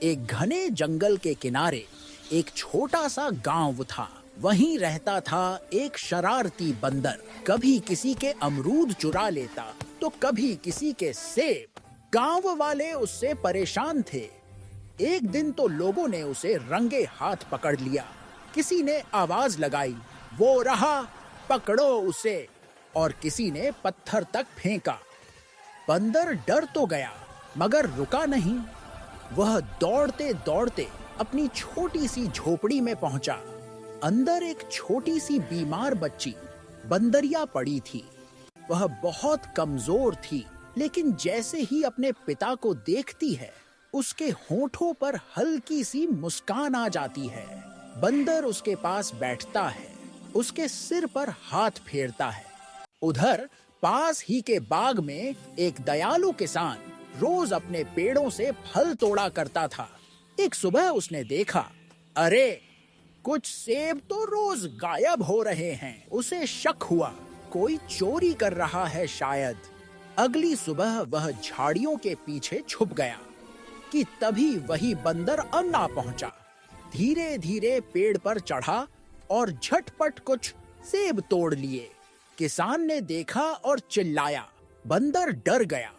एक घने जंगल के किनारे एक छोटा सा गांव था। वहीं रहता था एक शरारती बंदर। कभी किसी के अमरूद चुरा लेता तो कभी किसी के सेब। गांव वाले उससे परेशान थे। एक दिन तो लोगों ने उसे रंगे हाथ पकड़ लिया। किसी ने आवाज लगाई, वो रहा, पकड़ो उसे। और किसी ने पत्थर तक फेंका। बंदर डर तो गया मगर रुका नहीं। वह दौड़ते दौड़ते अपनी छोटी सी झोपड़ी में पहुंचा। अंदर एक छोटी सी बीमार बच्ची बंदरिया पड़ी थी। वह बहुत कमजोर थी, लेकिन जैसे ही अपने पिता को देखती है उसके होठों पर हल्की सी मुस्कान आ जाती है। बंदर उसके पास बैठता है, उसके सिर पर हाथ फेरता है। उधर पास ही के बाग में एक दयालु किसान रोज अपने पेड़ों से फल तोड़ा करता था। एक सुबह उसने देखा, अरे कुछ सेब तो रोज गायब हो रहे हैं। उसे शक हुआ, कोई चोरी कर रहा है शायद। अगली सुबह वह झाड़ियों के पीछे छुप गया कि तभी वही बंदर अन्ना पहुंचा। धीरे धीरे पेड़ पर चढ़ा और झटपट कुछ सेब तोड़ लिए। किसान ने देखा और चिल्लाया। बंदर डर गया।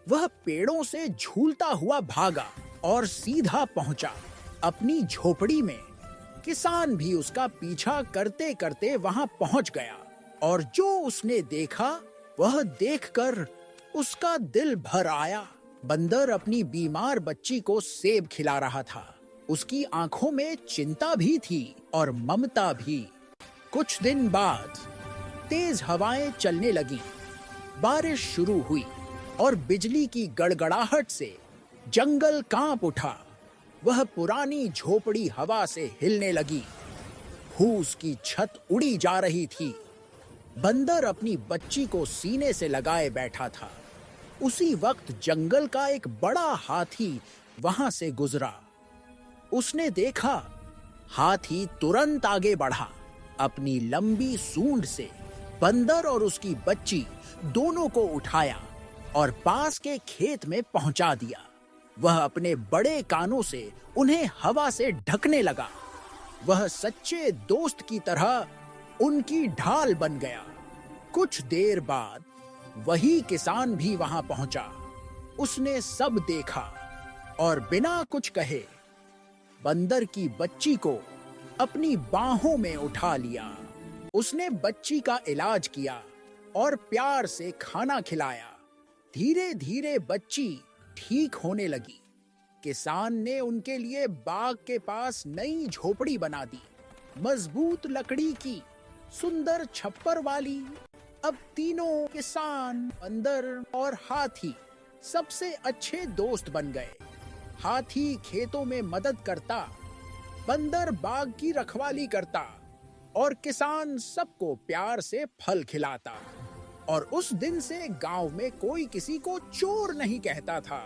वह पेड़ों से झूलता हुआ भागा और सीधा पहुंचा अपनी झोपड़ी में। किसान भी उसका पीछा करते करते वहां पहुंच गया और जो उसने देखा वह देखकर उसका दिल भर आया। बंदर अपनी बीमार बच्ची को सेब खिला रहा था। उसकी आंखों में चिंता भी थी और ममता भी। कुछ दिन बाद तेज हवाएं चलने लगीं, बारिश शुरू हुई और बिजली की गड़गड़ाहट से जंगल कांप उठा। वह पुरानी झोपड़ी हवा से हिलने लगी। फूस की छत उड़ी जा रही थी। बंदर अपनी बच्ची को सीने से लगाए बैठा था। उसी वक्त जंगल का एक बड़ा हाथी वहां से गुजरा। उसने देखा, हाथी तुरंत आगे बढ़ा। अपनी लंबी सूंड से बंदर और उसकी बच्ची दोनों को उठाया और पास के खेत में पहुंचा दिया। वह अपने बड़े कानों से उन्हें हवा से ढकने लगा। वह सच्चे दोस्त की तरह उनकी ढाल बन गया। कुछ देर बाद वही किसान भी वहां पहुंचा। उसने सब देखा और बिना कुछ कहे बंदर की बच्ची को अपनी बाहों में उठा लिया। उसने बच्ची का इलाज किया और प्यार से खाना खिलाया। धीरे धीरे बच्ची ठीक होने लगी। किसान ने उनके लिए बाग के पास नई झोपड़ी बना दी, मजबूत लकड़ी की, सुंदर छप्पर वाली। अब तीनों किसान, बंदर और हाथी सबसे अच्छे दोस्त बन गए। हाथी खेतों में मदद करता, बंदर बाग की रखवाली करता और किसान सबको प्यार से फल खिलाता। और उस दिन से गांव में कोई किसी को चोर नहीं कहता था,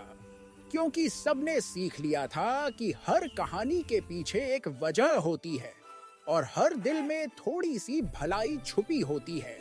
क्योंकि सबने सीख लिया था कि हर कहानी के पीछे एक वजह होती है और हर दिल में थोड़ी सी भलाई छुपी होती है।